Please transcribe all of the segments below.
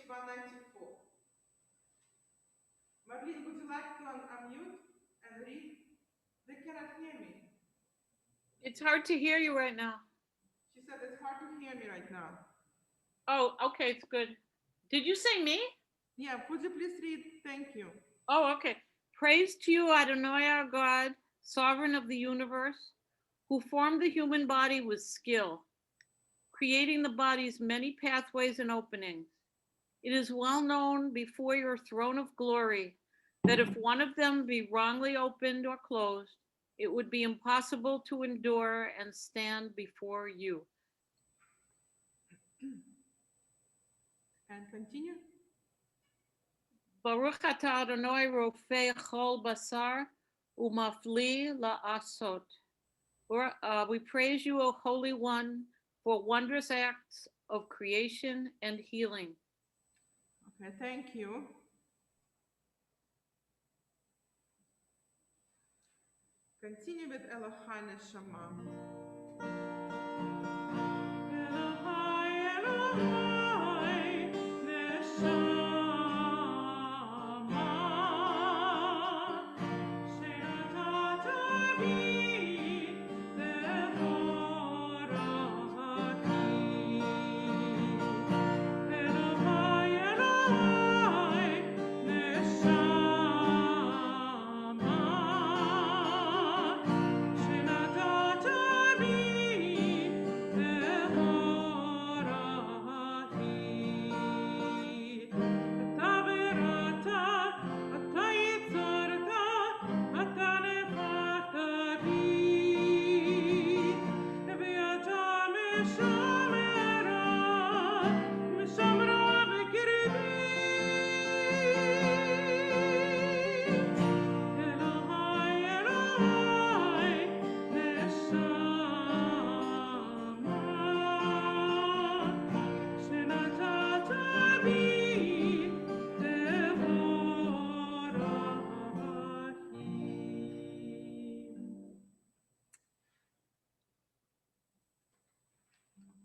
194. Marlene, would you like to unmute and read? They cannot hear me. It's hard to hear you right now. She said it's hard to hear me right now. Oh, okay, it's good. Did you say me? Yeah, would you please read? Thank you. Oh, okay. Praise to you, Adonai our God, sovereign of the universe, who formed the human body with skill, creating the body's many pathways and openings. It is well known before your throne of glory that if one of them be wrongly opened or closed, it would be impossible to endure and stand before you. And continue. Baruch atah Adonai rofei chol basar umafli la'asot. We praise you, O Holy One, for wondrous acts of creation and healing. Okay, thank you. Continue with Elohai Neshama. Elohai, Elohai Neshama.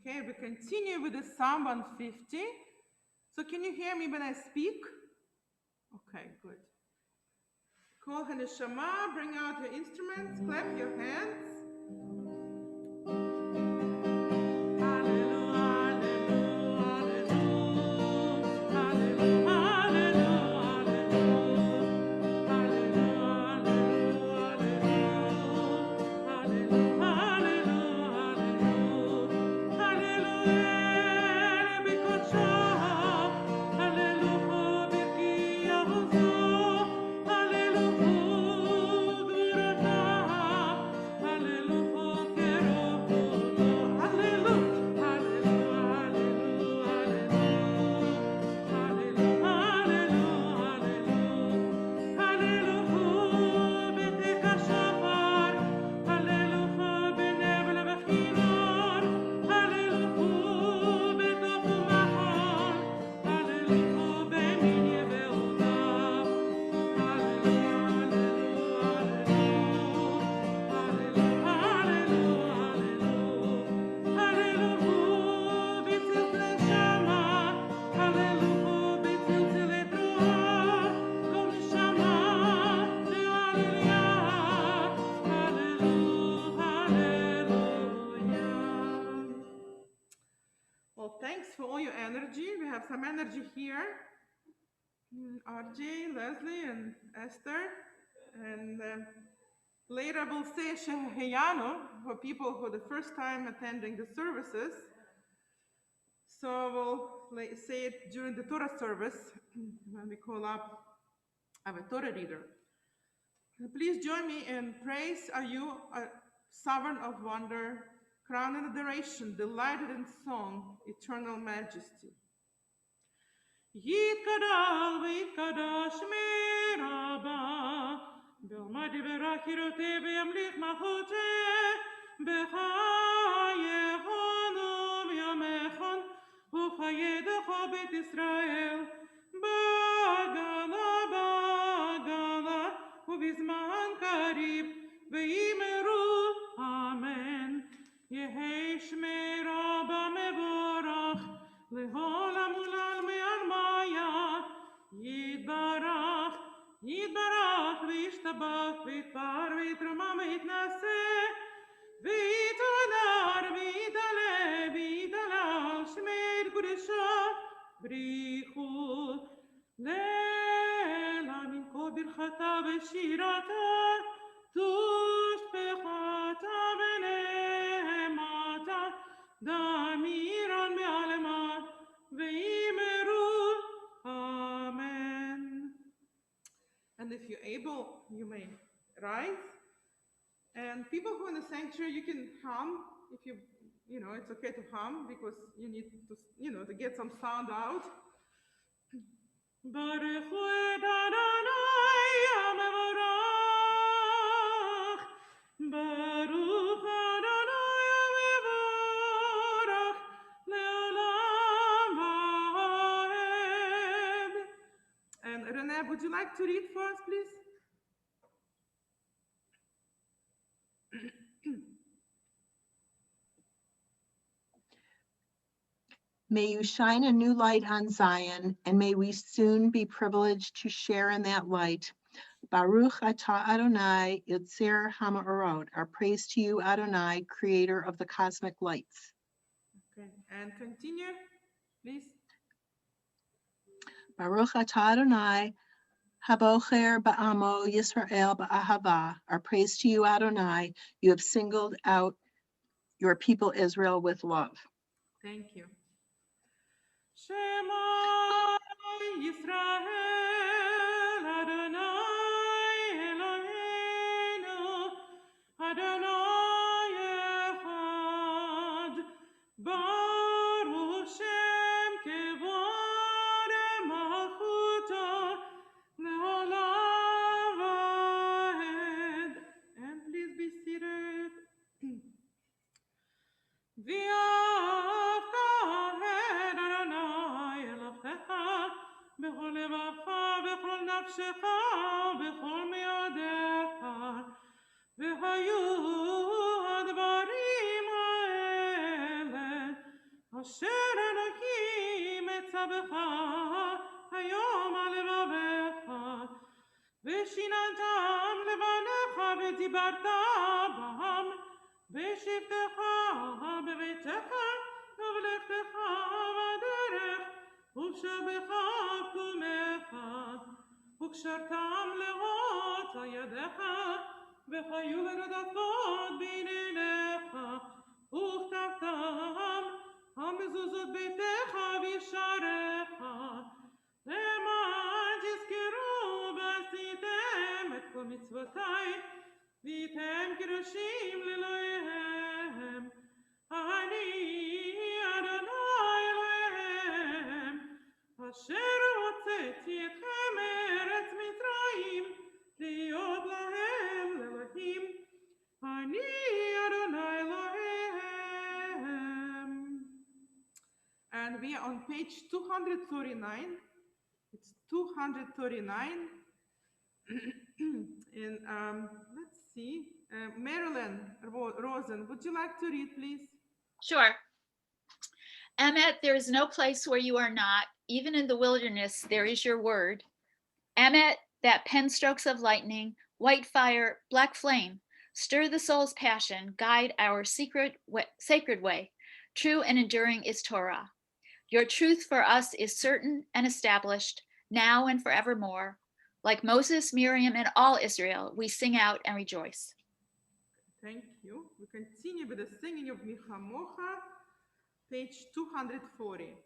Okay, we continue with the Psalm 150. So can you hear me when I speak? Okay, good. Call Haneshama, bring out your instruments, clap your hands. Well, thanks for all your energy. We have some energy here. RJ, Leslie, and Esther. And later we'll say Sheheyanu for people who are the first time attending the services. So we'll say it during the Torah service when we call up our Torah reader. Please join me in praise. Are you a sovereign of wonder, crowned in adoration, delighted in song, eternal majesty? Yitkadal v'yitkadash meraba, b'omadi b'rachirote b'yamlich machote, b'chayehonu v'yamechon, u'chayedecho b'et Israel, b'gala b'gala, u'bizman karib, v'yimeru, amen. Yehi shmei Rabba mevorach, leholam u'lal me'alma ויתפאר ויתרומם ויתנשא ויתהדר ויתעלה ויתהלל שמי קודשו בריחו לילה מן כה ברכתה ושירתה תושבחתה ונאמתה דמירן בעלמה ויאמרו Amen. And if you're able, you may rise. And people who are in the sanctuary, you can hum. If it's okay to hum because you need to, to get some sound out. Baruch hu et Adonai hamevorach. Baruch Adonai hamevorach leolam vaed. And Renee, would you like to read for us, please? May you shine a new light on Zion, and may we soon be privileged to share in that light. Baruch atah Adonai Yotzer Hamaorot. Our praise to you, Adonai, creator of the cosmic lights. Okay, and continue, please. Baruch atah Adonai Habocher Ba'amo Yisrael Ba'ahava. Our praise to you, Adonai. You have singled out your people Israel with love. Thank you. Shema Yisrael Adonai Eloheinu Adonai Echad Baruch Shem Kevod Malchuto Leolam Vaed. And please be seated. בכל לבבך, בכל נפשך, בכל מאודיך, והיו הדברים האלה, אשר אלוהים מצווך היום על לבביך, ושיננתם לבניך ודיברת בהם, בשבתך, בביתך, ובלכתך בדרך, ובשבך ובקומך, וקשרתם לאות על ידיך, וחיו לרדפות בין עיניך, וכתבתם המזוזות ביתך וישעריך, למען תזכרו ועשיתם את כל מצוותיי, והייתם קדושים לאלוהיהם. אני אדוני אלוהיהם, אשר הוצאתי אתכם מארץ מצרים, להיות להם לאלוהים. אני אדוני אלוהיהם. And we are on page 239. It's 239. And let's see. Marilyn Rosen, would you like to read, please? Sure. Emet, there is no place where you are not. Even in the wilderness, there is your word. Emet, that pen strokes of lightning, white fire, black flame, stir the soul's passion, guide our sacred way. True and enduring is Torah. Your truth for us is certain and established, now and forevermore. Like Moses, Miriam, and all Israel, we sing out and rejoice. Thank you. We continue with the singing of Michamocha, page 240.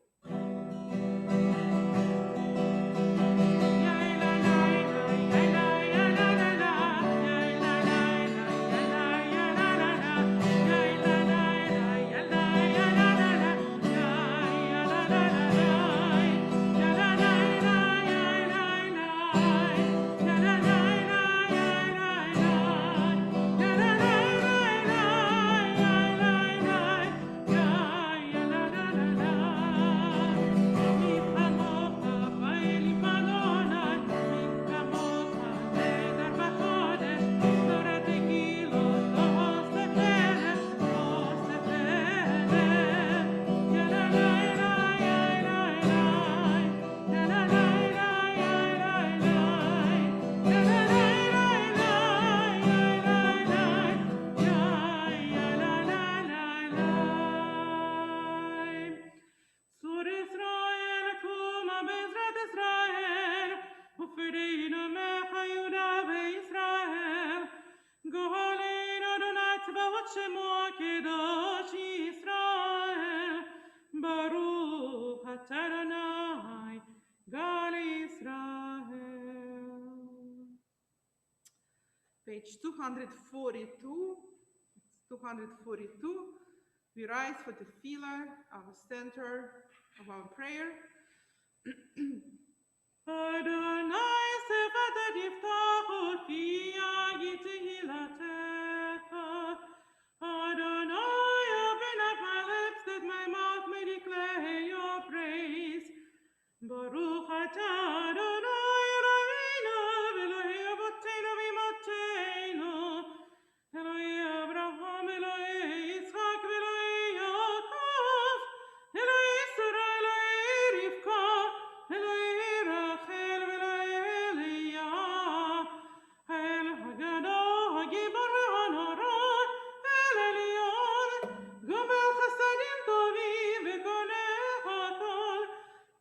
Shemo Kedosh Yisrael, Baruch Atah Adonai, Gal Yisrael. Page 242. It's 242. We rise for the tefillah, our center of our prayer. Adonai Sefatat Yiftach Oti Yitehilatecha. Adonai, open up my lips that my mouth may declare your praise. Baruch atah Adonai Eloheinu, Elohei Avotenu v'Imotenu, Elohei Abraham, Elohei Yitzchak, Elohei Yaakov, Elohei Sarah, Elohei Rivka, Elohei Rachel, Elohei Leah, El Haggadah, Hagibor v'Hanora, El Elyon, Gomel Chasadim Tovim v'Koneh Hakol,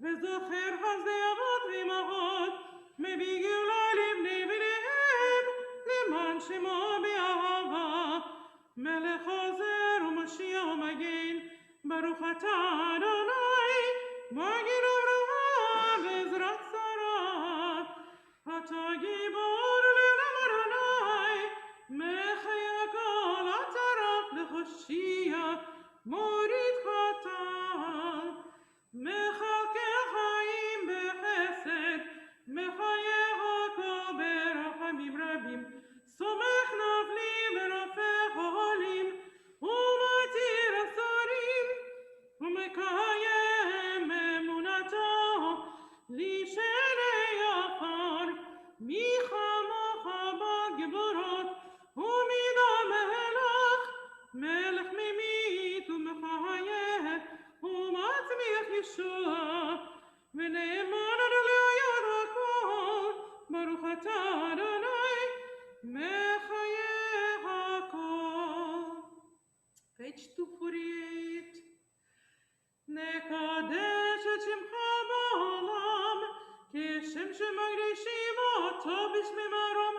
וזוכר חסדי אבות ואימהות, מביא גאולה לבני בניהם, למען שמו באהבה. מלך עוזר ומושיע ומגן, ברוך אתה אדוני, מגן אברהם בעזרת שרה. אתה גיבור לעולם אדוני, מחיה כל אתה רב להושיע, מוריד חטאת. מחלקי חיים בחסד, מחיה הכל ברחמים רבים, סומך נפלים ורופא חולים, ומתיר אסורים, ומקיים אמונתו, לשני עפר, מי כמוך בגבורות, ומידה מלך, מלך ממית ומחיה, ומצמיח ישוע, ונאמן עד לעד הכל, ברוך אתה אדוני, מחיה הכל. Page 248. נקדש את שמך בעולם, כשם שמקדישים אותו בשמי מרום,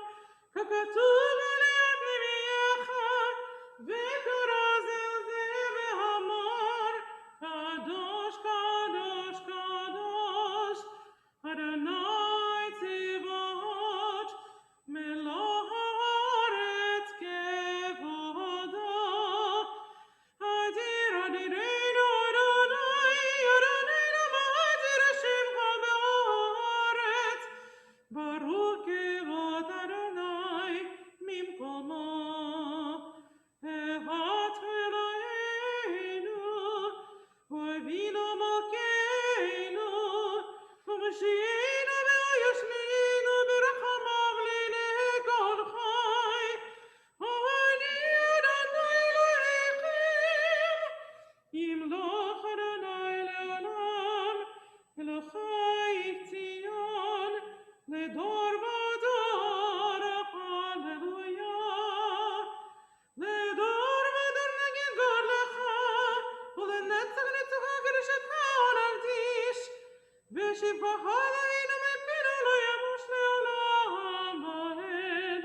ככתוב על יד נביאך, וכרז אל זה ואמר, קדוש, קדוש, קדוש, אדוני צבאות, מלוא הארץ כבודו. אדיר אדירנו אדוני, אדוננו מאדיר שמך בארץ, ברוך כבוד אדוני ממקומו. אהבת אלוהינו, ואבינו מלכנו, ומשיענו וישמיענו ברחמיו לעיני כל חי. אני אדוני אלוהיכם, ימלוך אדוני לעולם, אלוהי ציון, לדור ודור, הללויה. לדור ודור נגיד גודלך, ולנצח נצחה קדושתך נקדיש, ושבחך אלוהינו מפינו לא ימוש לעולם ועד.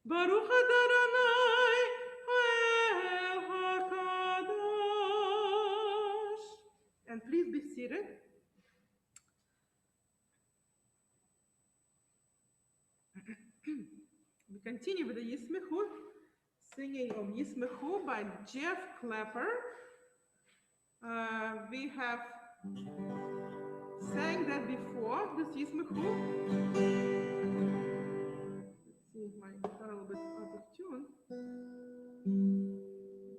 ברוך אתה אדוני, האל הקדוש. And please be seated. We continue with the Yismechu, singing of Yismechu by Jeff Clapper. We have sang that before, this Yismechu. Let's see if my guitar a little bit out of tune.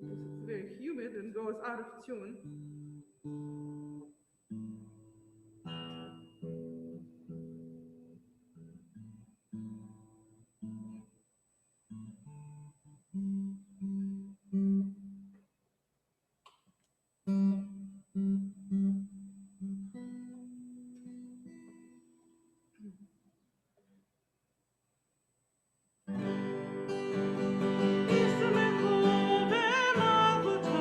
Because it's very humid and goes out of tune. ישמחו במלכותה,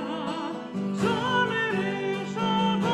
שומרי שבת.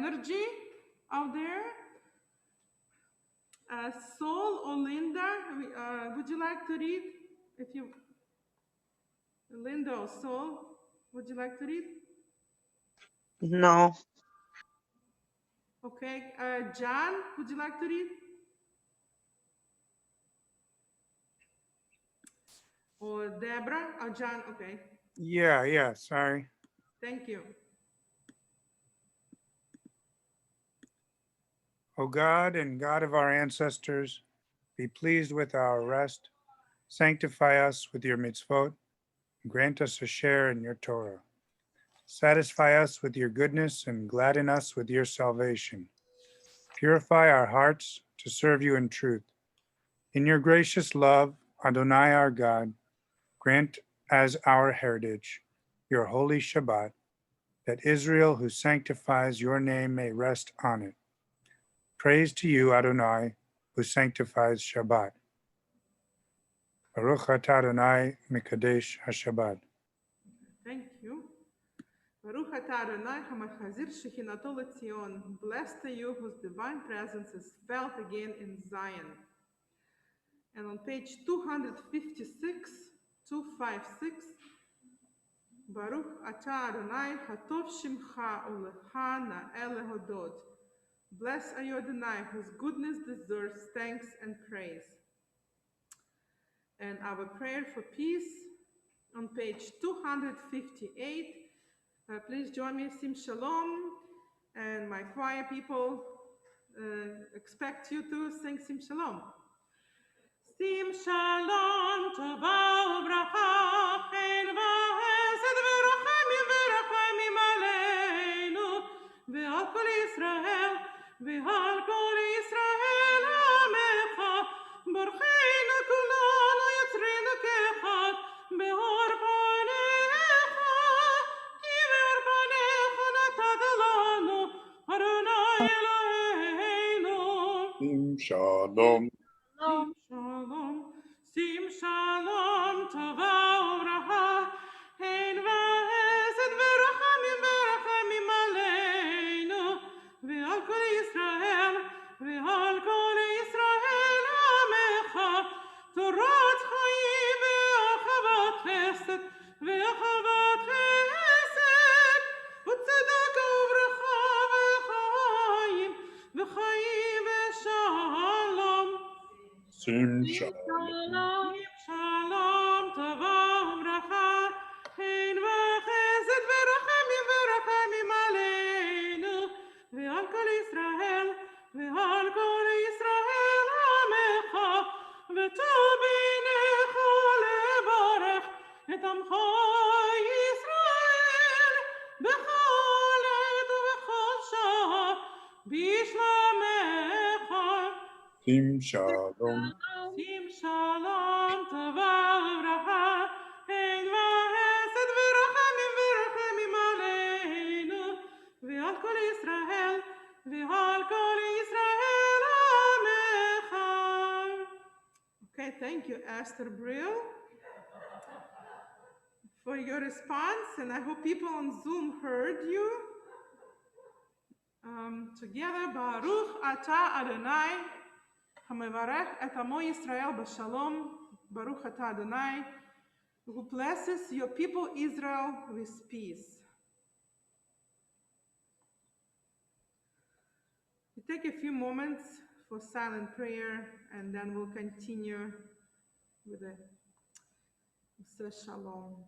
energy out there. Sol or Linda, would you like to read? If you, Linda or Sol, would you like to read? No. Okay, John, would you like to read? Or Deborah? Oh, John, okay. Yeah, sorry. Thank you. O God and God of our ancestors, be pleased with our rest. Sanctify us with your mitzvot, and grant us a share in your Torah. Satisfy us with your goodness and gladden us with your salvation. Purify our hearts to serve you in truth. In your gracious love, Adonai our God, grant as our heritage your holy Shabbat, that Israel who sanctifies your name may rest on it. Praise to you, Adonai, who sanctifies Shabbat. Baruch atah Adonai mekadesh haShabbat. Thank you. Baruch atah Adonai hamachazir shechinato leTzion. Blessed are you whose divine presence is felt again in Zion. And on page 256, 256, Baruch atah Adonai hatov shimcha ulecha na'el lehodot. Blessed are you, Adonai, whose goodness deserves thanks and praise. And our prayer for peace on page 258. Please join me, Sim Shalom. And my choir people expect you to sing Sim Shalom. Sim Shalom, Tova u'bracha, chen v'hesed v'rachamim aleinu, ve'al kol Yisrael, ve'al kol Yisrael amecha, borcheinu kulanu yotzreinu kechad, be'or panecha, ki be'or panecha natat lanu, Adonai Eloheinu. Shalom. Sim shalom, sim shalom, tova u'bracha, hein v'hesed v'rachamim aleinu, ve'al kol Yisrael, ve'al kol Yisrael amecha, Torah chayim ve'achavat chesed, ve'achavat chesed, u'tzedakah u'bracha ve'chayim, ve'chayim ve'shalom. Sim Shalom. Shalom, tova u'bracha, hein v'chesed v'rachamim aleinu, ve'al kol Yisrael, ve'al kol Yisrael amecha, v'tov b'necha levarech et amcha Yisrael, b'chol עת ובכל שעה, בשלומך. Sim Shalom. Sim shalom, tova u'bracha, hein v'hesed v'rachamim aleinu, ve'al kol Yisrael, ve'al kol Yisrael amecha. Okay, thank you, Esther Brill, for your response, and I hope people on Zoom heard you. Together, Baruch atah Adonai, Hamevarech et amo Yisrael b'shalom, Baruch atah Adonai, who blesses your people Israel with peace. We take a few moments for silent prayer, and then we'll continue with the Shalom.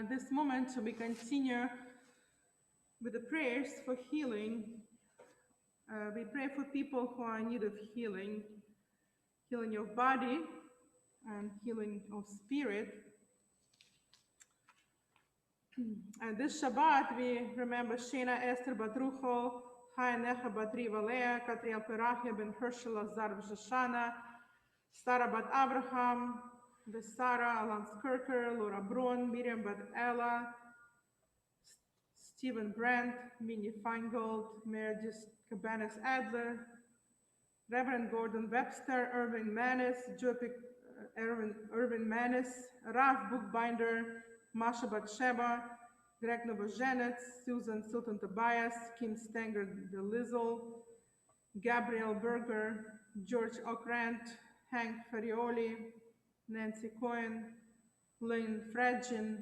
This moment we continue with the prayers for healing. We pray for people who are in need of healing, healing of body and healing of spirit. And this Shabbat, we remember Shena Esther Bat Ruchel, Chaya Necha Bat Riva Leah, Katriel Perachia Ben Hershel Azar Shoshana, Sarah Bat Abraham, Sarah Alan Skirker, Laura Braun, Miriam Bat Ella, Stephen Brandt, Minnie Feingold, Meredith Cabanas Adler, Reverend Gordon Webster, Irvin Manis, Irvin Manis, Ralph Bookbinder, Masha Batsheba, Greg Novojenets, Susan Sultan Tobias, Kim Stenger de Lizzle, Gabriel Berger, George Okrant, Hank Farioli, Nancy Cohen, Lynn Fredgin,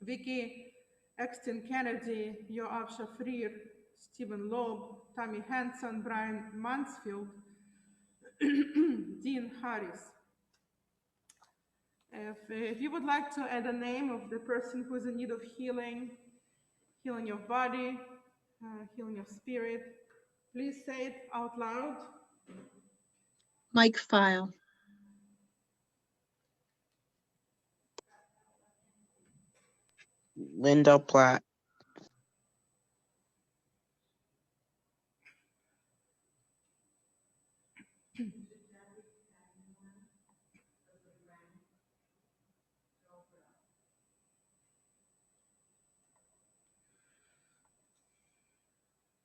Vicky Exton Kennedy, Yoav Shafrir, Stephen Loeb, Tammy Hanson, Brian Mansfield, Dean Harris. If you would like to add a name of the person who is in need of healing, healing of body, healing of spirit, please say it out loud. Mike File. Linda Platt.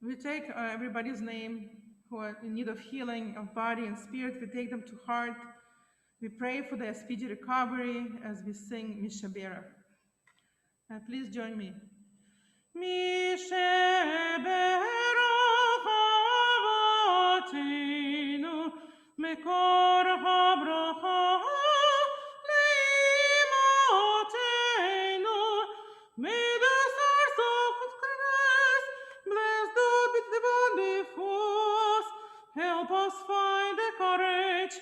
We take everybody's name who are in need of healing of body and spirit. We take them to heart. We pray for their speedy recovery as we sing Mishabera. Please join me. Mishabera Chavotinu Mekor HaBracha Leimotenu May the source of grace bless the body force. Help us find the courage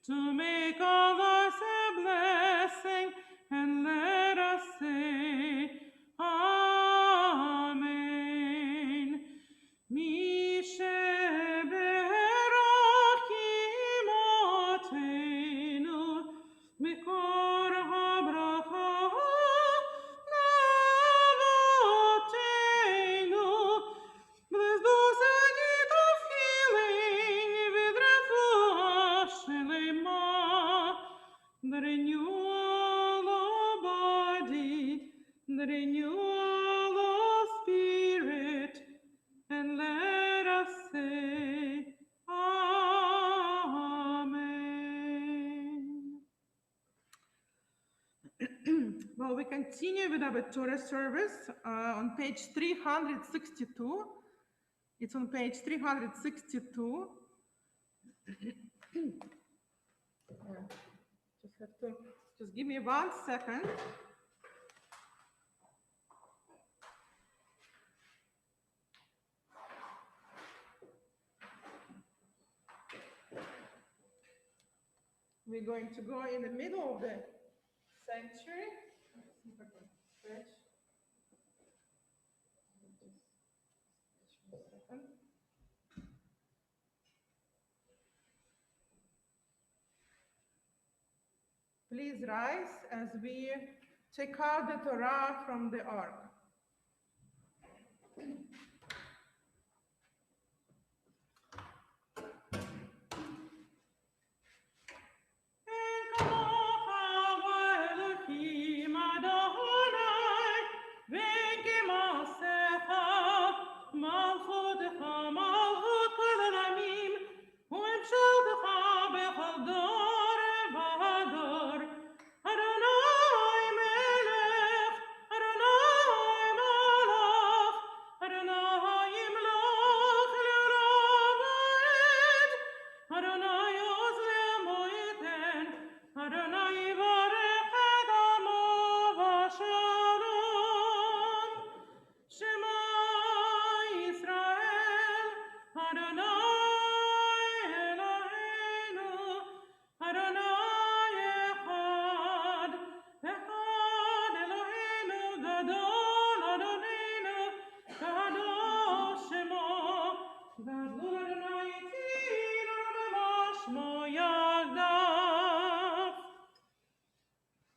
to make others a blessing, and let us say Amen. Misheberachimotenu mikor habracha lavotenu. Bless those in need of healing with refuah shelema, the renewal of body, the renewal of spirit, and let us say Amen. Well, we continue with our Torah service on page 362. It's on page 362. Just give me 1 second. We're going to go in the middle of the sanctuary. Let's see if I can stretch. Just a second. Please rise as we take out the Torah from the ark. Adonai melech, Adonai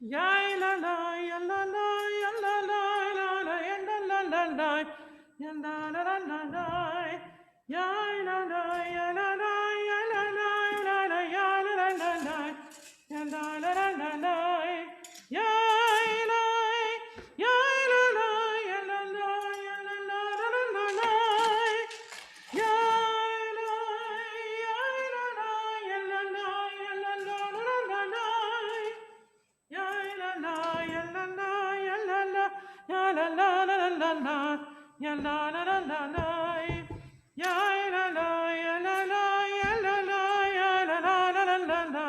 Ya la la ya la la ya la la la la ya la la la la ya la la la la la ya la la ya la la ya la la la la ya la la la la ya la la la la la ya la ya la la ya la la ya la la la la la ya la ya la la ya la la ya la la la la la ya la la ya la la ya la la ya la la la la la la ya la la la la la ya la la ya la la ya la la ya la la la la la la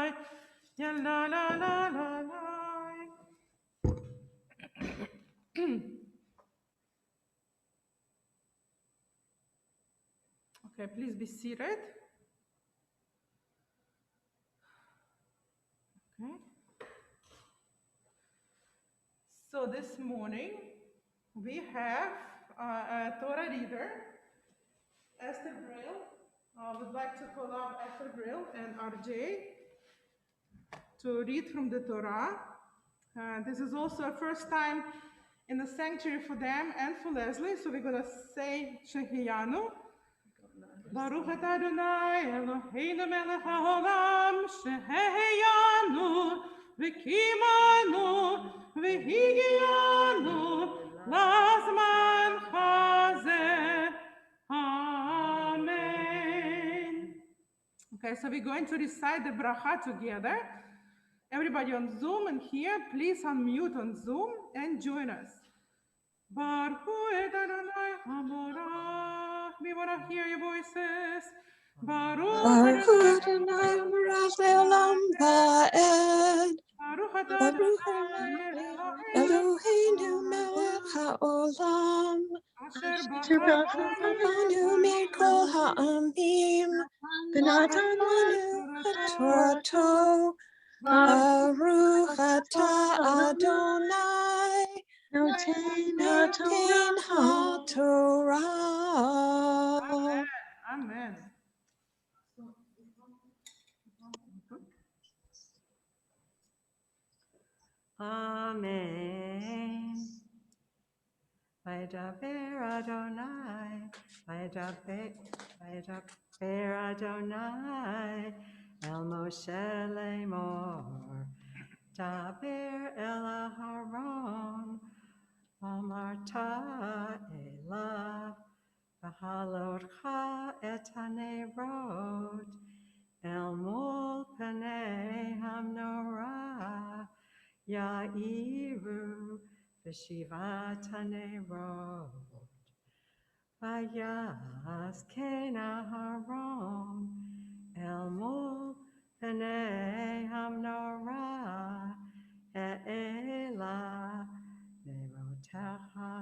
ya la la la la la. Okay, please be seated. Okay. So this morning we have a Torah reader, Esther Brill. I would like to call up Esther Brill and RJ to read from the Torah. This is also a first time in the sanctuary for them and for Leslie, so we're going to say Shehiyanu. Baruch atah Adonai Eloheinu melech haolam sheheyanu v'kimanu v'higiyanu lazman hazeh. Amen. Okay, so we're going to recite the bracha together. Everybody on Zoom and here, please unmute on Zoom and join us. Baruch et Adonai Haborach. We want to hear your voices. Baruch Baruch Adonai Adonai Baruch Leolam Vaed. Baruch atah Baruch Adonai Eloheinu melech haolam. Asher Asher Banu mikol ha'amim. Banu Torato. Baruch atah Adonai. Noten HaTorah. Amen. Amen. Vaydaber Adonai, Vaydaber Adonai, El Moshe Lemor, Daber El Aharon, Amarta Elav, V'halotcha et hanerot, El mol Panei Hamnorah, Ya'iru v'shivat hanerot. Vayasken Aharon el mol pnei hamnorah e'ela nerotecha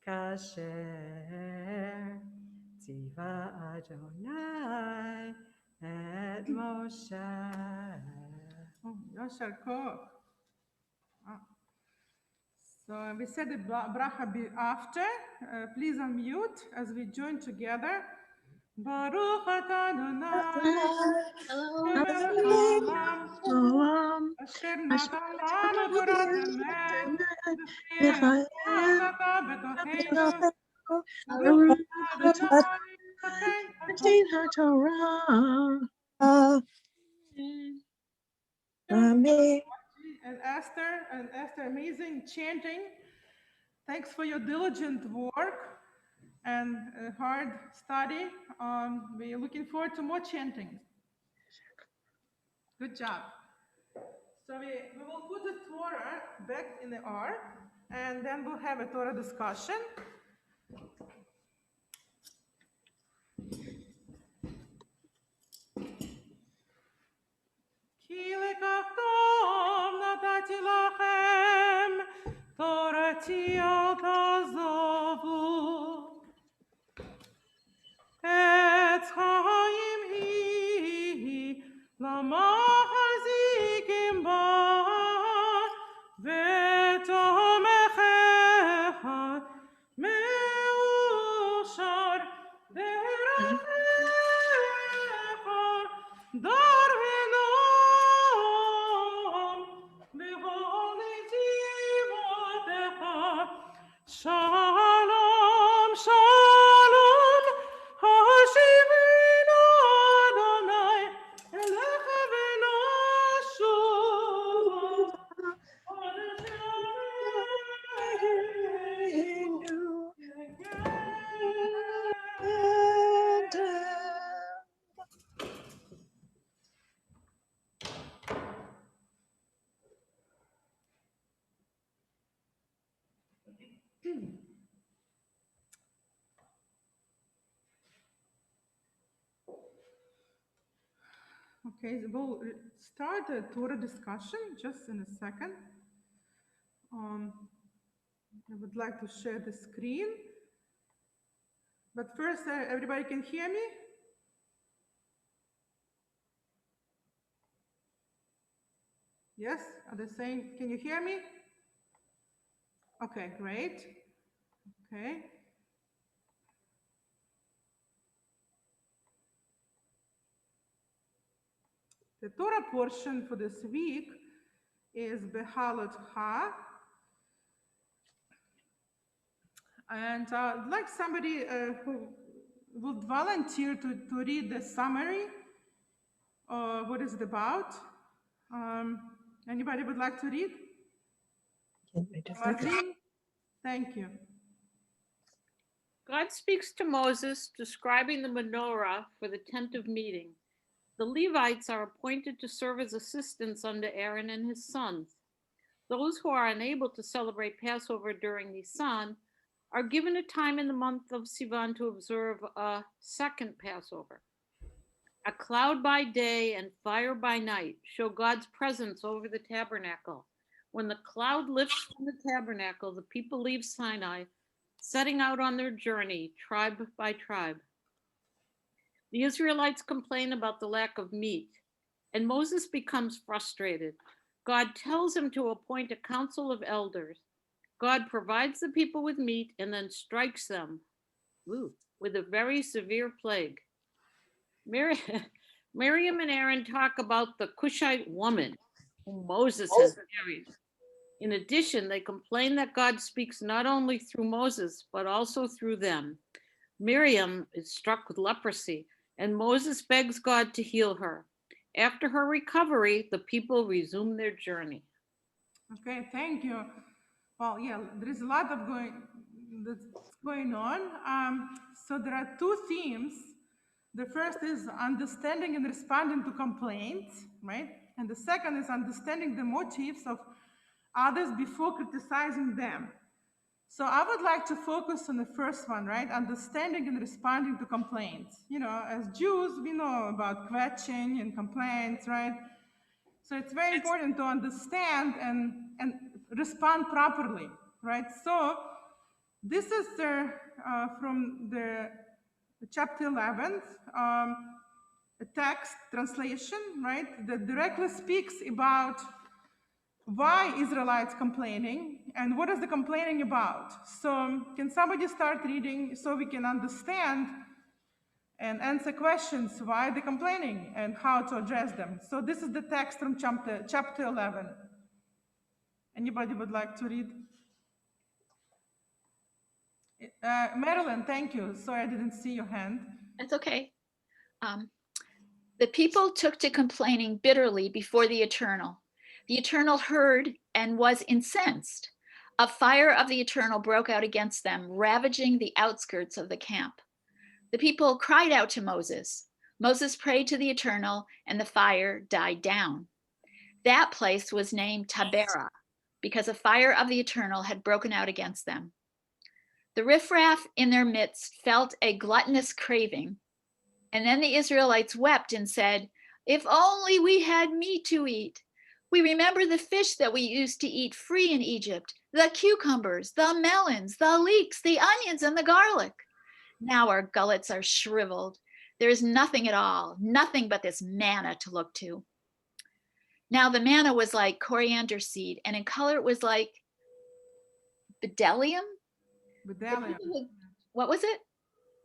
kasher tziva Adonai et Moshe. Oh, Yashar Koch. So we said the bracha after. Please unmute as we join together. Baruch atah Adonai melech haolam asher natan lanu torat emet v'chayata b'tocheinu. Baruch atah Adonai noten HaTorah. Amen. and Esther, amazing chanting. Thanks for your diligent work and hard study. We're looking forward to more chanting. Good job. So we will put the Torah back in the ark, and then we'll have a Torah discussion. Ki lekachtom natati lachem, Torati al tazovu. Et chaim hi lama hazikim ba v'tomechecha meushar derechecha dar v'nom v'ho Shalom, shalom, Hashivenu Adonai, Elecha v'nashuvah, Okay, so we'll start the Torah discussion just in a second. I would like to share the screen. But first, everybody can hear me? Yes? Are they saying, can you hear me? Okay, great. Okay. The Torah portion for this week is Behalot Ha. And I'd like somebody who would volunteer to read the summary. What is it about? Anybody would like to read? Marlene? Thank you. God speaks to Moses, describing the menorah for the tent of meeting. The Levites are appointed to serve as assistants under Aaron and his sons. Those who are unable to celebrate Passover during Nisan are given a time in the month of Sivan to observe a second Passover. A cloud by day and fire by night show God's presence over the tabernacle. When the cloud lifts from the tabernacle, the people leave Sinai, setting out on their journey, tribe by tribe. The Israelites complain about the lack of meat, and Moses becomes frustrated. God tells him to appoint a council of elders. God provides the people with meat and then strikes them with a very severe plague. Miriam and Aaron talk about the Cushite woman whom Moses has married. In addition, they complain that God speaks not only through Moses, but also through them. Miriam is struck with leprosy, and Moses begs God to heal her. After her recovery, the people resume their journey. Okay, thank you. Well, yeah, there is a lot that's going on. So there are two themes. The first is understanding and responding to complaints, right? And the second is understanding the motives of others before criticizing them. So I would like to focus on the first one, right? Understanding and responding to complaints. You know, as Jews, we know about kvetching and complaints, right? So it's very important to understand and respond properly, right? So this is from the chapter 11, a text translation, right? That directly speaks about why Israelites complaining and what is the complaining about. So can somebody start reading so we can understand and answer questions why they're complaining and how to address them. So this is the text from chapter 11. Anybody would like to read? Marilyn, thank you. Sorry, I didn't see your hand. That's okay. The people took to complaining bitterly before the Eternal. The Eternal heard and was incensed. A fire of the Eternal broke out against them, ravaging the outskirts of the camp. The people cried out to Moses. Moses prayed to the Eternal, and the fire died down. That place was named Taberah, because a fire of the Eternal had broken out against them. The riffraff in their midst felt a gluttonous craving. And then the Israelites wept and said, "If only we had meat to eat. We remember the fish that we used to eat free in Egypt, the cucumbers, the melons, the leeks, the onions, and the garlic. Now our gullets are shriveled. There is nothing at all, nothing but this manna to look to." Now the manna was like coriander seed, and in color it was like bdellium. Bdellium. What was it?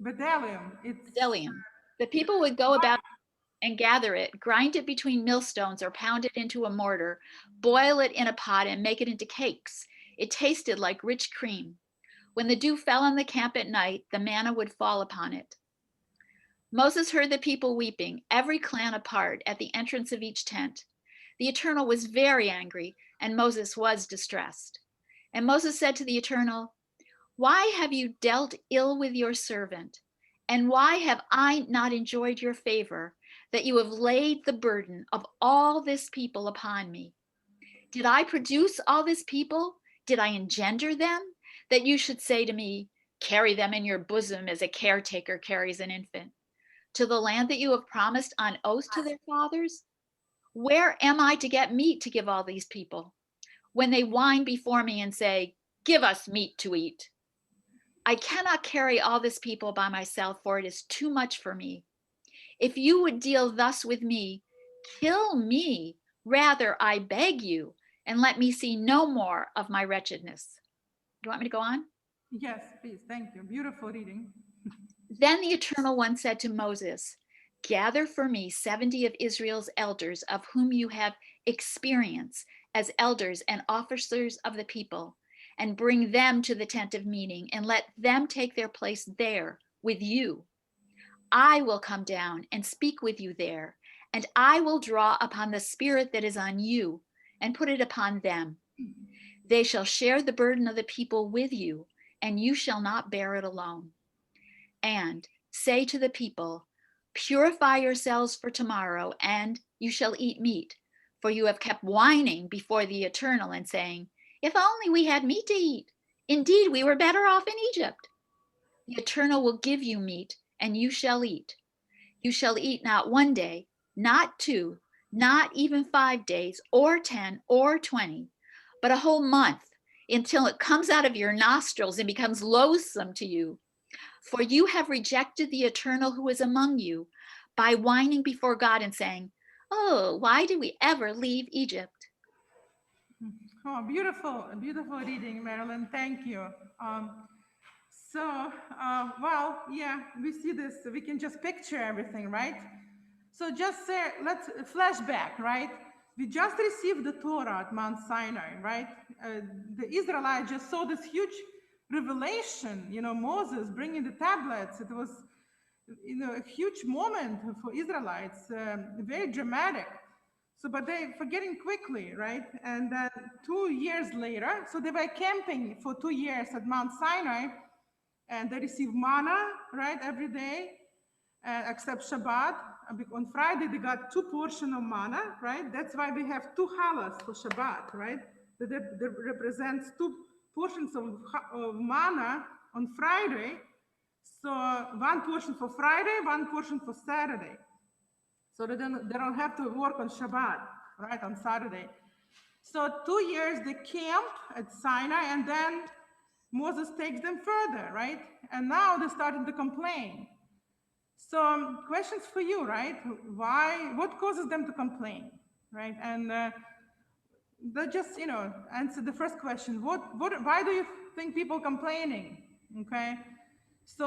Bdellium. It's Bdellium. The people would go about and gather it, grind it between millstones or pound it into a mortar, boil it in a pot and make it into cakes. It tasted like rich cream. When the dew fell on the camp at night, the manna would fall upon it. Moses heard the people weeping, every clan apart, at the entrance of each tent. The Eternal was very angry, and Moses was distressed. And Moses said to the Eternal, "Why have you dealt ill with your servant? And why have I not enjoyed your favor, that you have laid the burden of all this people upon me? Did I produce all this people? Did I engender them? That you should say to me, 'Carry them in your bosom as a caretaker carries an infant, to the land that you have promised on oath to their fathers? Where am I to get meat to give all these people? When they whine before me and say, 'Give us meat to eat.' I cannot carry all this people by myself, for it is too much for me. If you would deal thus with me, kill me, rather, I beg you, and let me see no more of my wretchedness." Do you want me to go on? Yes, please. Thank you. Beautiful reading. Then the Eternal One said to Moses, "Gather for me 70 of Israel's elders, of whom you have experience as elders and officers of the people, and bring them to the tent of meeting, and let them take their place there with you. I will come down and speak with you there, and I will draw upon the spirit that is on you and put it upon them. They shall share the burden of the people with you, and you shall not bear it alone. And say to the people, 'Purify yourselves for tomorrow, and you shall eat meat, for you have kept whining before the Eternal and saying, "If only we had meat to eat. Indeed, we were better off in Egypt." The Eternal will give you meat, and you shall eat. You shall eat not 1 day, not 2, not even 5 days, or 10, or 20, but a whole month, until it comes out of your nostrils and becomes loathsome to you. For you have rejected the Eternal who is among you by whining before God and saying, "Oh, why did we ever leave Egypt?'" Oh, beautiful reading, Marilyn. Thank you. Well, yeah, we see this. We can just picture everything, right? So just say, let's flashback, right? We just received the Torah at Mount Sinai, right? The Israelites just saw this huge revelation, Moses bringing the tablets. It was, a huge moment for Israelites, very dramatic. So, but they forgetting quickly, right? And then 2 years later, so they were camping for 2 years at Mount Sinai, and they received manna, right, every day, except Shabbat. On Friday, they got 2 portions of manna, right? That's why we have 2 halas for Shabbat, right? That represents 2 portions of manna on Friday. So 1 portion for Friday, 1 portion for Saturday. So they don't have to work on Shabbat, right, on Saturday. So 2 years they camp at Sinai, and then Moses takes them further, right? And now they're starting to complain. So questions for you, right? What causes them to complain, right? And they just, answer the first question. Why do you think people complaining? Okay. So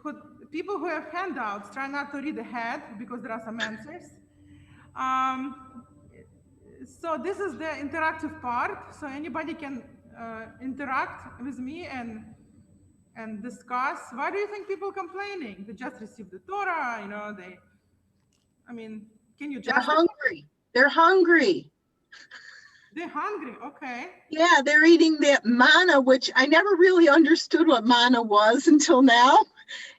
for people who have handouts, try not to read ahead because there are some answers. So this is the interactive part. So anybody can interact with me and discuss. Why do you think people complaining? They just received the Torah, can you They're justify? hungry. They're hungry. They're hungry, okay. Yeah, they're eating that manna, which I never really understood what manna was until now.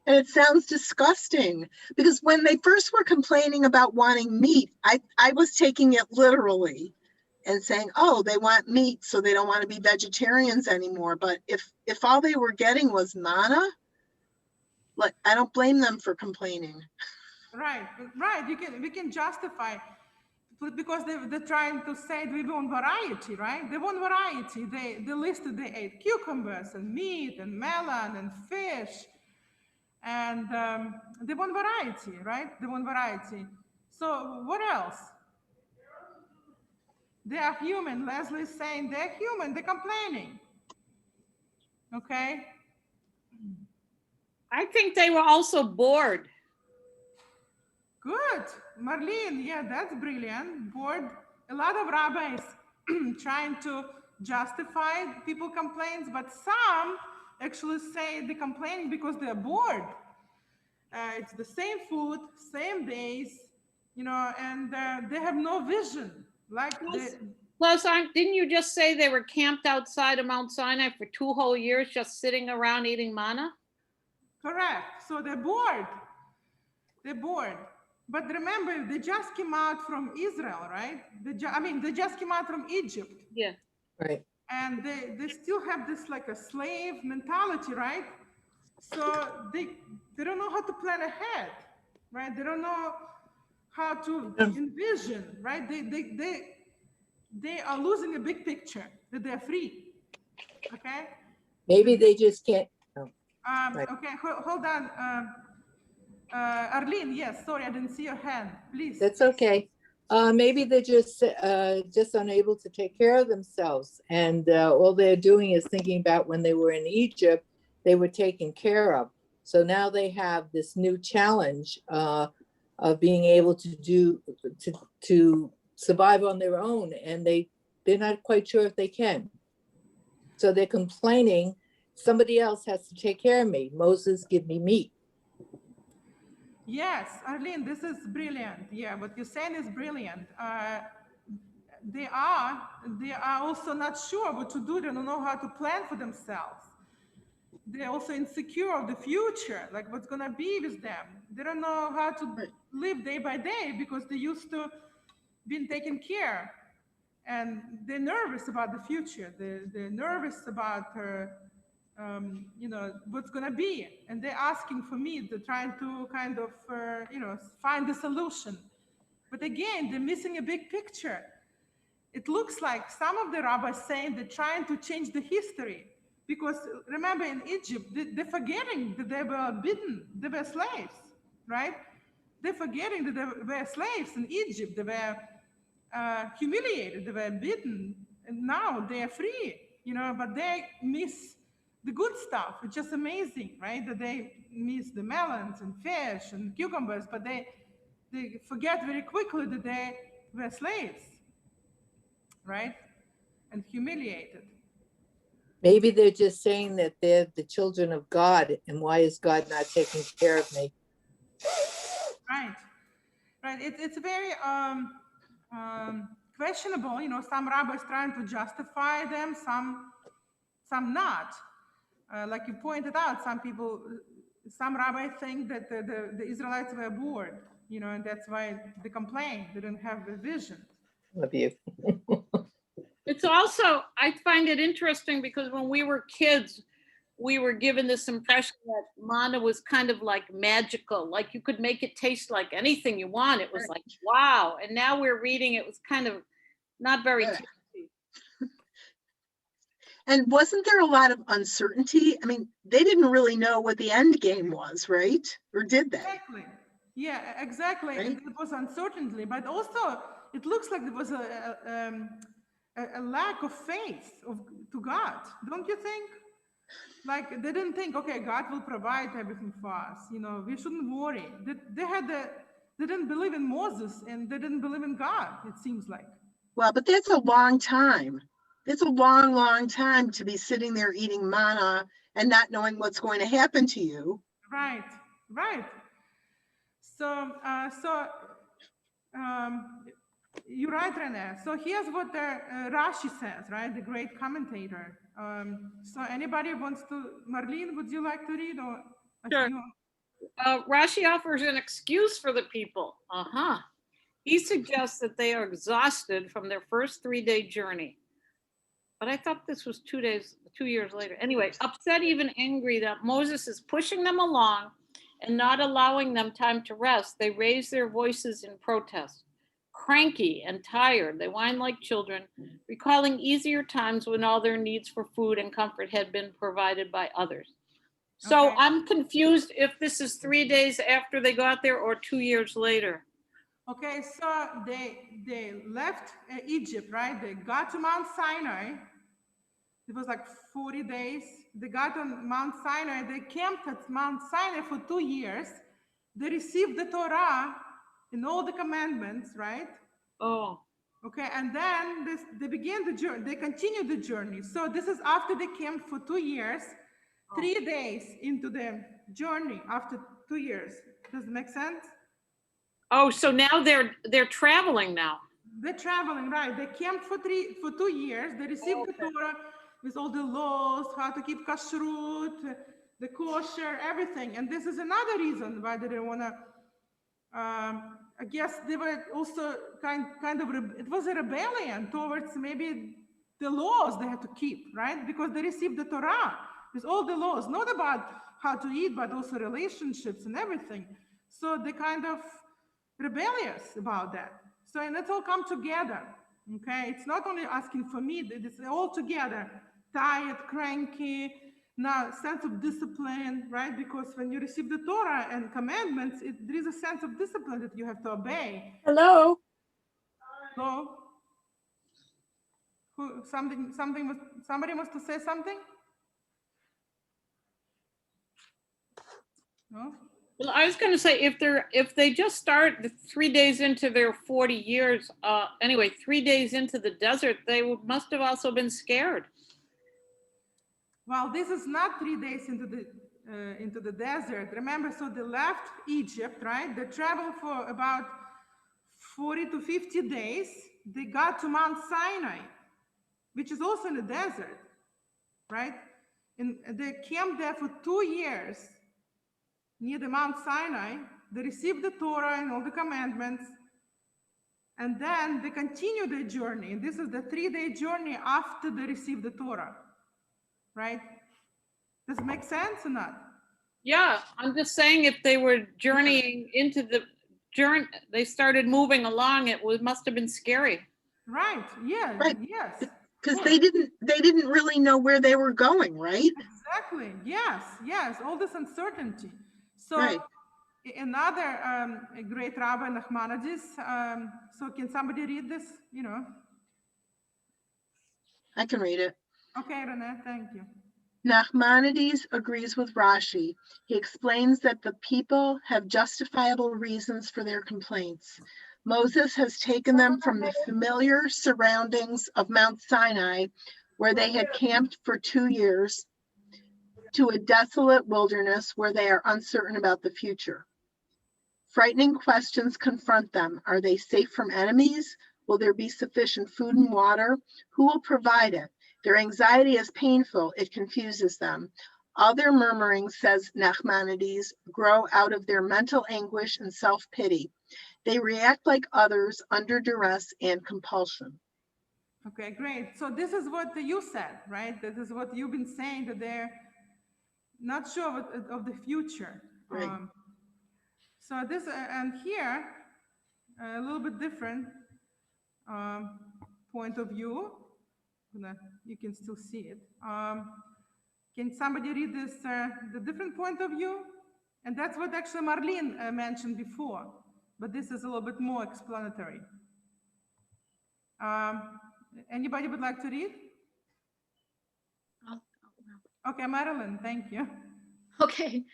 And it sounds disgusting because when they first were complaining about wanting meat, I was taking it literally and saying, oh, they want meat, so they don't want to be vegetarians anymore. But if all they were getting was manna, like, I don't blame them for complaining. Right. We can justify because they're trying to say we want variety, right? They want variety. They listed they ate cucumbers and meat and melon and fish, and they want variety, right? They want variety. So what else? They are human. Leslie's saying they're human. They're complaining. Okay. I think they were also bored. Good. Marlene, yeah, that's brilliant. Board. A lot of rabbis trying to justified people complaints, but some actually say they're complaining because they're bored. It's the same food, same days, and they have no vision. Like Plus, didn't you just say they were camped outside of Mount Sinai for 2 whole years, just sitting around eating manna? Correct. So they're bored. They're bored. But remember, they just came out from Israel, right? They just came out from Egypt. Yeah. Right. And they still have this like a slave mentality, right? So they don't know how to plan ahead, right? They don't know how to envision, right? They are losing a big picture that they're free. Okay. Maybe they just can't. Right. Okay. Hold on. Arlene, yes. Sorry, I didn't see your hand. Please. That's okay. Maybe they're just unable to take care of themselves. And all they're doing is thinking about when they were in Egypt, they were taken care of. So now they have this new challenge of being able to survive on their own. And they're not quite sure if they can. So they're complaining, somebody else has to take care of me. Moses, give me meat. Yes, Arlene, this is brilliant. Yeah, what you're saying is brilliant. They are also not sure what to do. They don't know how to plan for themselves. They're also insecure of the future, like what's gonna be with them. They don't know how to live day by day because they used to being taken care, and they're nervous about the future. They're nervous about what's gonna be, and they're asking for me. They're trying to kind of find the solution, but again, they're missing a big picture. It looks like some of the rabbis saying they're trying to change the history, because remember in Egypt, they're forgetting that they were beaten, they were slaves, right? They're forgetting that they were slaves in Egypt. They were humiliated, they were beaten, and now they are free, but they miss the good stuff. It's just amazing, right? That they miss the melons and fish and cucumbers, but they forget very quickly that they were slaves, right? And humiliated. Maybe they're just saying that they're the children of God, and why is God not taking care of me? Right. It's very questionable. Some rabbis trying to justify them, some not. Like you pointed out, some rabbis think that the Israelites were bored, and that's why they complain. They don't have a vision. Love you. It's also, I find it interesting because when we were kids, we were given this impression that manna was kind of like magical, like you could make it taste like anything you want. It was like, wow. And now we're reading, it was kind of not very tasty. And wasn't there a lot of uncertainty? I mean, they didn't really know what the end game was, right? Or did they? Exactly. Yeah, exactly. Right? It was uncertainty, but also it looks like there was a lack of faith to God, don't you think? Like they didn't think, okay, God will provide everything for us. We shouldn't worry. They didn't believe in Moses, and they didn't believe in God. It seems like. Well, but that's a long time. It's a long, long time to be sitting there eating manna and not knowing what's going to happen to you. Right. So, you're right, Renee. So here's what the Rashi says, right? The great commentator. So anybody wants to, Marlene, would you like to read? Or Sure. Rashi offers an excuse for the people. He suggests that they are exhausted from their first 3-day journey. But I thought this was 2 years later. Anyway, upset, even angry that Moses is pushing them along and not allowing them time to rest, they raise their voices in protest. Cranky and tired, they whine like children, recalling easier times when all their needs for food and comfort had been provided by others. So Okay. I'm confused if this is 3 days after they got there or 2 years later. Okay, so they left Egypt, right? They got to Mount Sinai. It was like 40 days. They got on Mount Sinai. They camped at Mount Sinai for 2 years. They received the Torah and all the commandments, right? Oh. Okay, and then they begin the journey, they continue the journey. So this is after they camped for 2 years, 3 days into the journey after 2 years. Does it make sense? Oh, so now they're traveling now. They're traveling, right? They camped for 2 years. They received the Torah with all the laws, how to keep kashrut, the kosher, everything. And this is another reason why they didn't want to. I guess they were also kind of it was a rebellion towards maybe the laws they had to keep, right? Because they received the Torah with all the laws, not about how to eat, but also relationships and everything. So they kind of rebellious about that. So, and it's all come together. Okay, it's not only asking for meat; it's all together. Tired, cranky, now sense of discipline, right? Because when you receive the Torah and commandments, there is a sense of discipline that you have to obey. Hello? So, somebody wants to say something? No? Well, I was going to say if they just start 3 days into their 40 years, anyway, 3 days into the desert, they must have also been scared. Well, this is not 3 days into the desert. Remember, so they left Egypt, right? They traveled for about 40 to 50 days. They got to Mount Sinai, which is also in the desert, right? And they camped there for 2 years near the Mount Sinai. They received the Torah and all the commandments. And then they continue their journey. And this is the 3-day journey after they received the Torah, right? Does it make sense or not? Yeah, I'm just saying if they were journeying into the journey, they started moving along, must have been scary. Right. Yeah. Right. Yes. Because Sure. they didn't really know where they were going, right? Exactly. Yes. Yes. All this uncertainty. So Right. another great rabbi, Nachmanides. So can somebody read this? You know. I can read it. Okay, Renee. Thank you. Nachmanides agrees with Rashi. He explains that the people have justifiable reasons for their complaints. Moses has taken them from the familiar surroundings of Mount Sinai, where they had camped for 2 years, to a desolate wilderness where they are uncertain about the future. Frightening questions confront them. Are they safe from enemies? Will there be sufficient food and water? Who will provide it? Their anxiety is painful. It confuses them. Other murmurings, says Nachmanides, grow out of their mental anguish and self-pity. They react like others under duress and compulsion. Okay, great. So this is what you said, right? This is what you've been saying, that they're not sure of the future. Right. So this, and here, a little bit different point of view. You can still see it. Can somebody read this, the different point of view? And that's what actually Marlene mentioned before, but this is a little bit more explanatory. Anybody would like to read? Okay, Marilyn, thank you. Okay.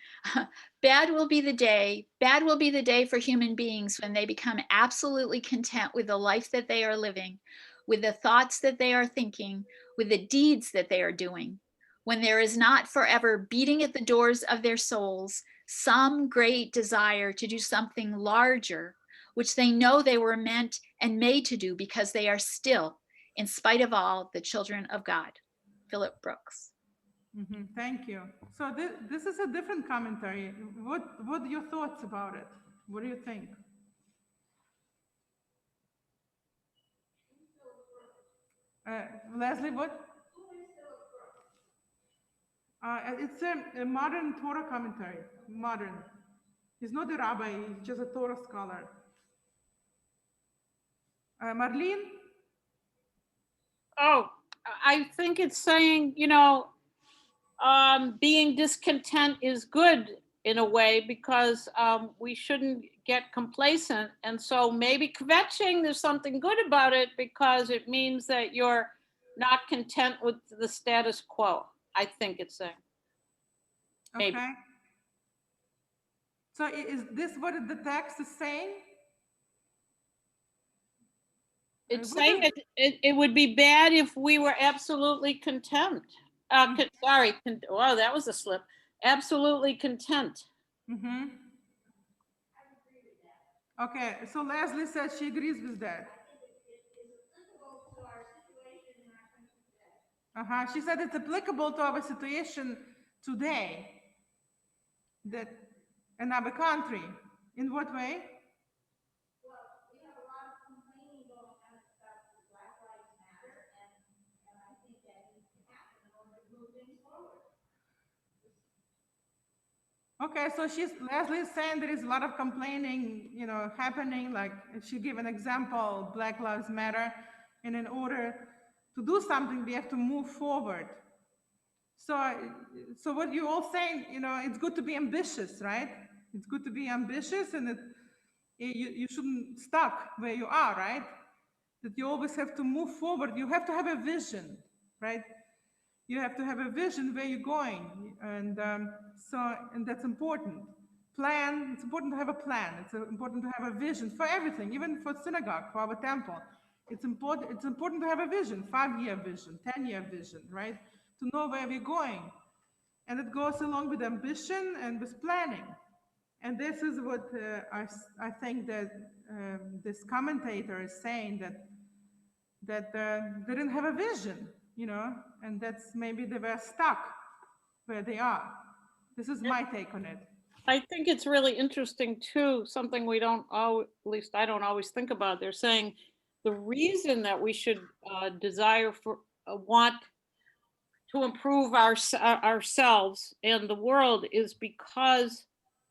Bad will be the day for human beings when they become absolutely content with the life that they are living, with the thoughts that they are thinking, with the deeds that they are doing. When there is not forever beating at the doors of their souls some great desire to do something larger, which they know they were meant and made to do because they are still, in spite of all, the children of God. Philip Brooks. Thank you. So this is a different commentary. What are your thoughts about it? What do you think? Leslie, what? It's a modern Torah commentary. Modern. He's not a rabbi. He's just a Torah scholar. Marlene? Oh, I think it's saying, being discontent is good in a way because we shouldn't get complacent. And so maybe kvetching, there's something good about it because it means that you're not content with the status quo. I think it's saying. Maybe. Okay. So is this what the text is saying? It's what saying is- it would be bad if we were absolutely content. Wow, that was a slip. Absolutely content. Mm-hmm. Okay, so Leslie says she agrees with that. She said it's applicable to our situation today, that in our country. In what way? Okay, so Leslie's saying there is a lot of complaining, happening. Like she gave an example, Black Lives Matter, and in order to do something, we have to move forward. So what you're all saying, it's good to be ambitious, right? It's good to be ambitious, and you shouldn't stuck where you are, right? That you always have to move forward. You have to have a vision, right? You have to have a vision where you're going, and and that's important. Plan. It's important to have a plan. It's important to have a vision for everything, even for synagogue, for our temple. It's important. It's important to have a vision, 5-year vision, 10-year vision, right? To know where we're going, and it goes along with ambition and with planning. And this is what I think that this commentator is saying, that they didn't have a vision, and that's maybe they were stuck where they are. This is my take on it. I think it's really interesting too, something we don't at least I don't always think about. They're saying the reason that we should desire for want to improve ourselves and the world is because,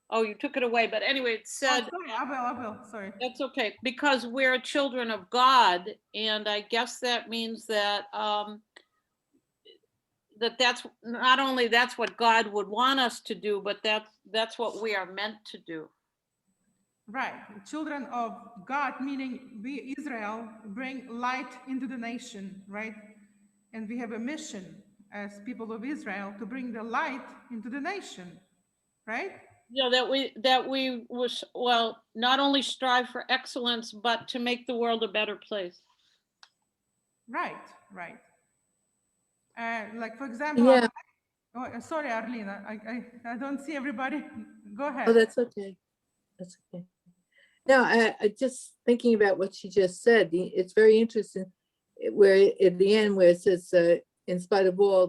oh, you took it away, but anyway, it said, sorry, I will, sorry. that's okay, because we're children of God, and I guess that means that that's not only that's what God would want us to do, but that's what we are meant to do. Right, children of God, meaning we, Israel, bring light into the nation, right? And we have a mission as people of Israel to bring the light into the nation, right? Yeah, that we was, well, not only strive for excellence, but to make the world a better place. Right. Like, for example, Yeah. sorry, Arlene, I don't see everybody. Go ahead. Oh, that's okay. That's okay. No, I just thinking about what she just said. It's very interesting where at the end where it says, in spite of all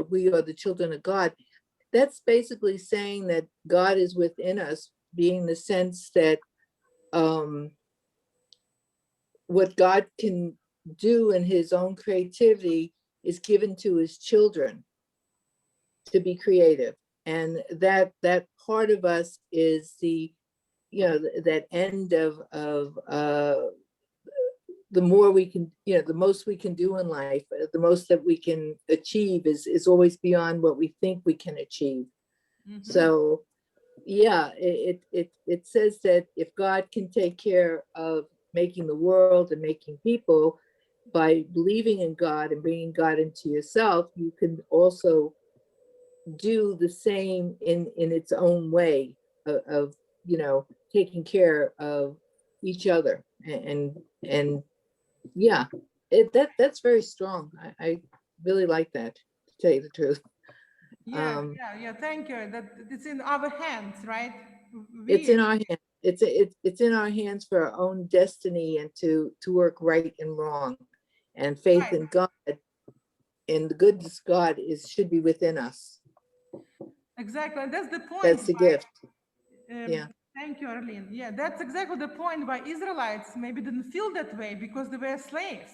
we are the children of God. That's basically saying that God is within us, being the sense that what God can do in his own creativity is given to his children to be creative. And that part of us is that end of the more we can, the most we can do in life, the most that we can achieve is always beyond what we think we can achieve. Mhm. So yeah, it says that if God can take care of making the world and making people by believing in God and bringing God into yourself, you can also do the same in its own way of taking care of each other and yeah, that's very strong. I really like that, to tell you the truth. Yeah, thank you. That it's in our hands, right? It's in our hands. It's in our hands for our own destiny and to work right and wrong, and faith Right. in God and the goodness of God should be within us. Exactly. That's the point. That's the gift. Yeah. Thank you, Arlene. Yeah, that's exactly the point why Israelites maybe didn't feel that way, because they were slaves.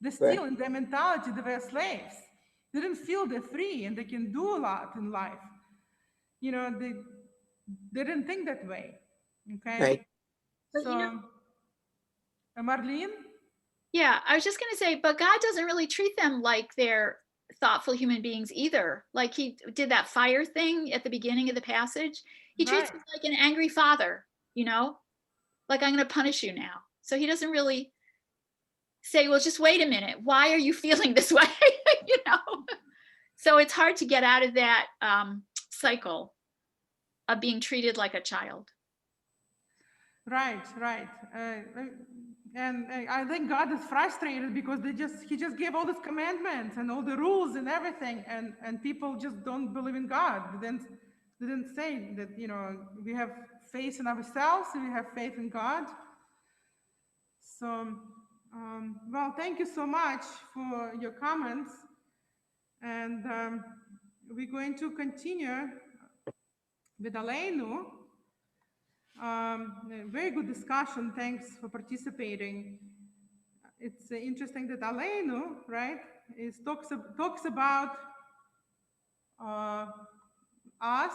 They still, in their mentality, they were slaves. They didn't feel they're free and they can do a lot in life. They didn't think that way. Okay. Right. But So, Marlene? Yeah, I was just going to say, but God doesn't really treat them like they're thoughtful human beings either. Like he did that fire thing at the beginning of the passage. He treats them like an angry father, like I'm going to punish you now. So he doesn't really say, well, just wait a minute. Why are you feeling this way? So it's hard to get out of that cycle of being treated like a child. Right. And I think God is frustrated because he just gave all these commandments and all the rules and everything, and people just don't believe in God. They didn't say that, we have faith in ourselves, we have faith in God. So, well, thank you so much for your comments. And we're going to continue with Aleinu. A very good discussion. Thanks for participating. It's interesting that Aleinu, right, talks about us,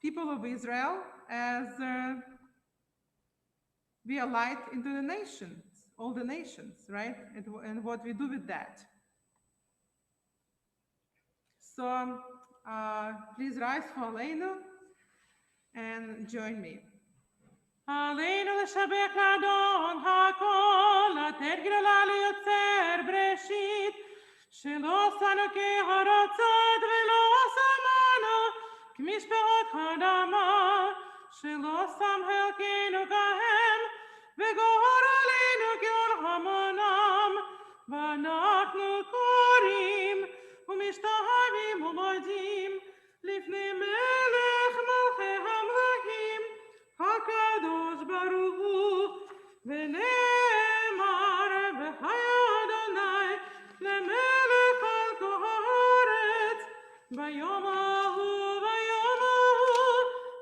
people of Israel, as we are light into the nations, all the nations, right, and what we do with that. So please rise for Aleinu and join me. עלינו לשבח לאדון הכל, לתת גדולה ליוצר בראשית, שלא עשנו כהרצות ולא שמנו כמשפחות האדמה, שלא שם חלקנו כהם, וגורל עלינו כעול המונם, ואנחנו קוראים ומשתחווים ומודים לפני מלך מלכי המלכים, הקדוש ברוך הוא, ונאמר בחיי אדוני למלך על כל הארץ, ביום ההוא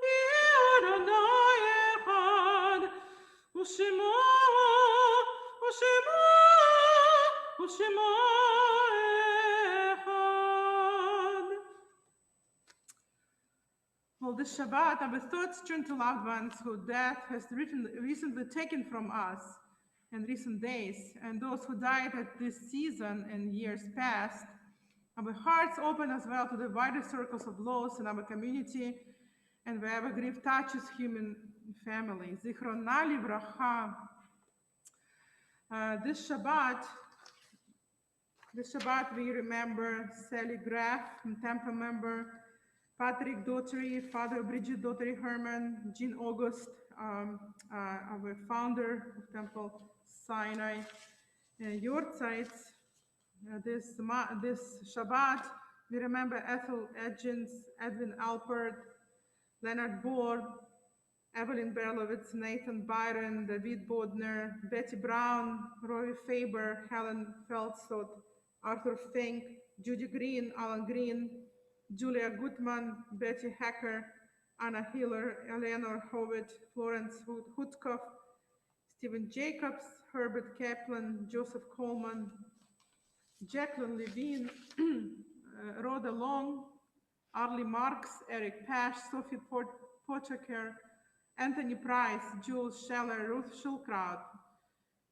יהיה אדוני אחד, ושמו אחד. Well, this Shabbat, our thoughts turn to loved ones whose death has recently taken from us in recent days, and those who died at this season and years past. Our hearts open as well to the wider circles of loss in our community and wherever grief touches human families. Zichrona livracha. This Shabbat we remember Sally Graf, Tampa member, Patrick Daughtery, Father Bridget Daughtery Herman, Jean August, our founder of Temple Sinai, Yortzites. This Shabbat, we remember Ethel Edgins, Edwin Alpert, Leonard Bohr, Evelyn Berlovitz, Nathan Byron, David Bodner, Betty Brown, Roy Faber, Helen Feldstot, Arthur Fink, Judy Green, Alan Green, Julia Gutman, Betty Hacker, Anna Hiller, Eleanor Howitt, Florence Hutkoff, Stephen Jacobs, Herbert Kaplan, Joseph Coleman, Jacqueline Levine, Rhoda Long, Arlie Marks, Eric Pash, Sophie Pochaker, Anthony Price, Jules Scheller, Ruth Schulkraut,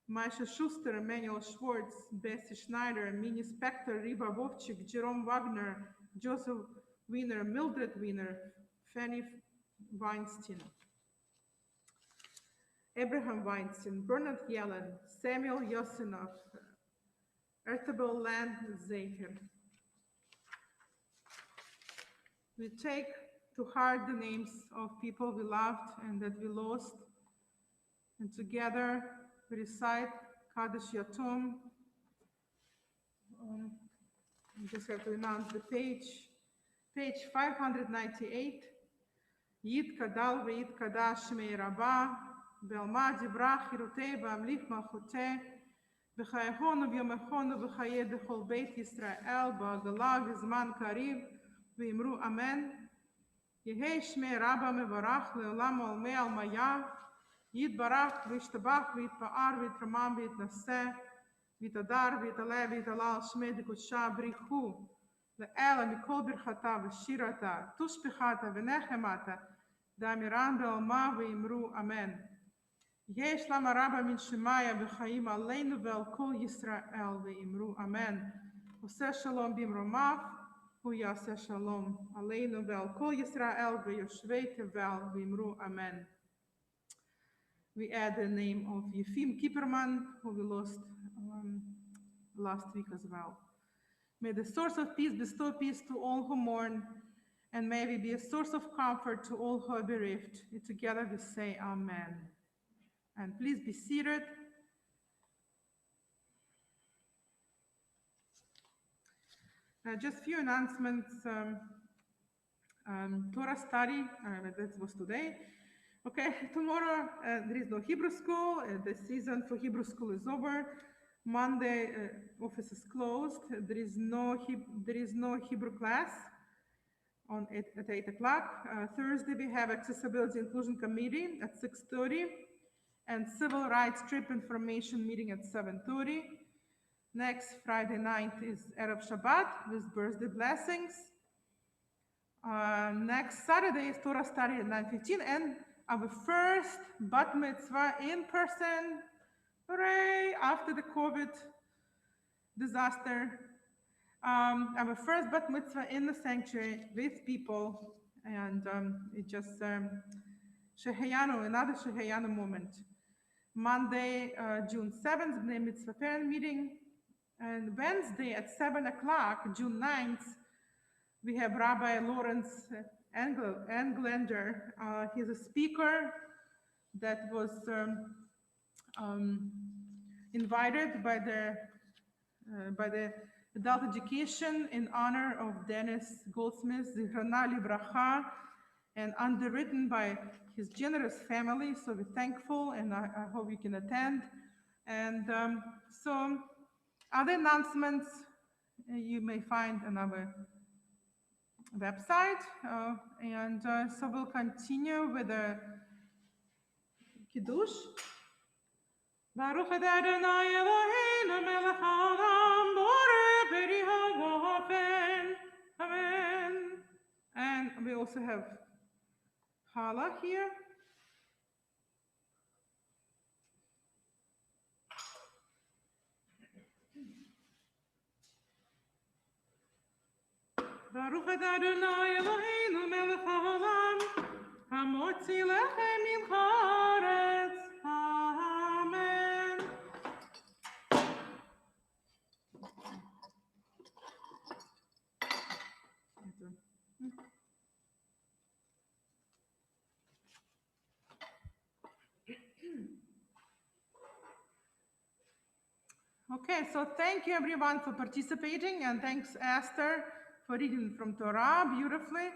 Maisha Schuster, Emmanuel Schwartz, Bessie Schneider, Minnie Spector, Riva Vovchik, Jerome Wagner, Joseph Wiener, Mildred Wiener, Fanny Weinstein, Abraham Weinstein, Bernard Yellen, Samuel Yosinov, Ertebel Land Zeher. We take to heart the names of people we loved and that we lost, and together we recite Kaddish Yatum. I just have to announce the page 598. Yid Kadal ve'Yid Kadash Shmei Rabbah, Be'alma Divrach Hirutei Ba'amlich Malchutei, B'chayehonu v'yomechonu v'chayeh b'chol Beit Yisrael, Ba'agala v'zman kariv, v'imru Amen. Yehei Shmei Rabbah mevarach le'olam olmei almaya, Yid barach v'yishtabach v'yitpa'ar v'yitramam v'yitnaseh, v'yitadar v'yitaleh v'yitalal Shmei Dikutcha brichu, le'ela mikol birchata v'shirata, tushpichata v'nechemata, da'amiran be'alma v'yimru Amen. Yesh lama Rabba min Shemaya v'chaim aleinu ve'al kol Yisrael v'yimru Amen. Oseh shalom b'imromav, hu yaseh shalom aleinu ve'al kol Yisrael v'yoshvei tevel v'yimru Amen. We add the name of Yefim Kipperman, who we lost last week as well. May the source of peace bestow peace to all who mourn, and may we be a source of comfort to all who are bereaved. And together we say Amen. And please be seated. Just few announcements. Torah study, that was today. Okay, tomorrow there is no Hebrew school. The season for Hebrew school is over. Monday office is closed. There is no Hebrew class at 8 o'clock. Thursday we have Accessibility Inclusion Committee at 6:30 and Civil Rights Trip Information meeting at 7:30. Next Friday night is Erev Shabbat with birthday blessings. Next Saturday is Torah study at 9:15 and our first bat mitzvah in person. Hooray! After the COVID disaster. Our first bat mitzvah in the sanctuary with people, and it just Shehayanu, another Shehayanu moment. Monday, June 7th, Bnei Mitzvah parent meeting, and Wednesday at 7 o'clock, June 9th, we have Rabbi Lawrence Englander. He's a speaker that was invited by the Adult Education in honor of Dennis Goldsmith, Zichrona Livracha, and underwritten by his generous family. So we're thankful, and I hope you can attend. And so other announcements you may find on our website. So we'll continue with the Kiddush. Baruch Adonai Eloheinu melech haolam borei beri haofen. Amen. And we also have Hala here. Baruch Adonai Eloheinu melech haolam hamotzi lechem min haaretz. Amen. Okay, so thank you everyone for participating, and thanks Esther for reading from Torah beautifully.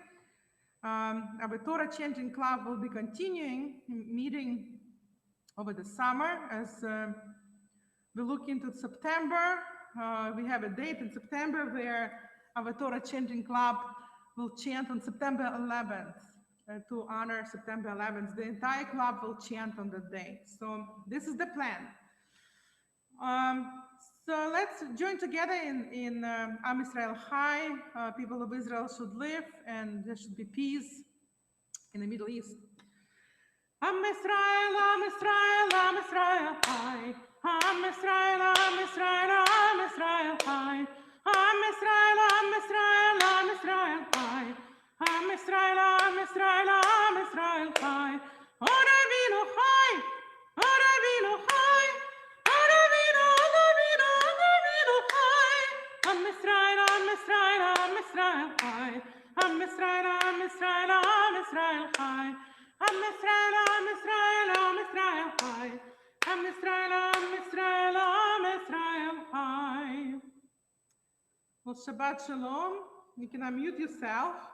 Our Torah Chanting Club will be continuing meeting over the summer as we look into September. We have a date in September where our Torah Chanting Club will chant on September 11th to honor September 11th. The entire club will chant on that day. So this is the plan. So let's join together in Am Israel Chai. People of Israel should live, and there should be peace in the Middle East. Am Israel, Am Israel, Am Israel Chai. Am Israel, Am Israel, Am Israel Chai. Am Israel, Am Israel, Am Israel Chai. Am Israel, Am Israel, Am Israel Chai. Or Avinu Chai, Or Avinu Chai. Am Israel, Am Israel, Am Israel Chai. Am Israel, Am Israel, Am Israel Chai. Am Israel, Am Israel, Am Israel Chai. Am Israel, Am Israel, Am Israel Chai. Well, Shabbat Shalom. You can unmute yourself.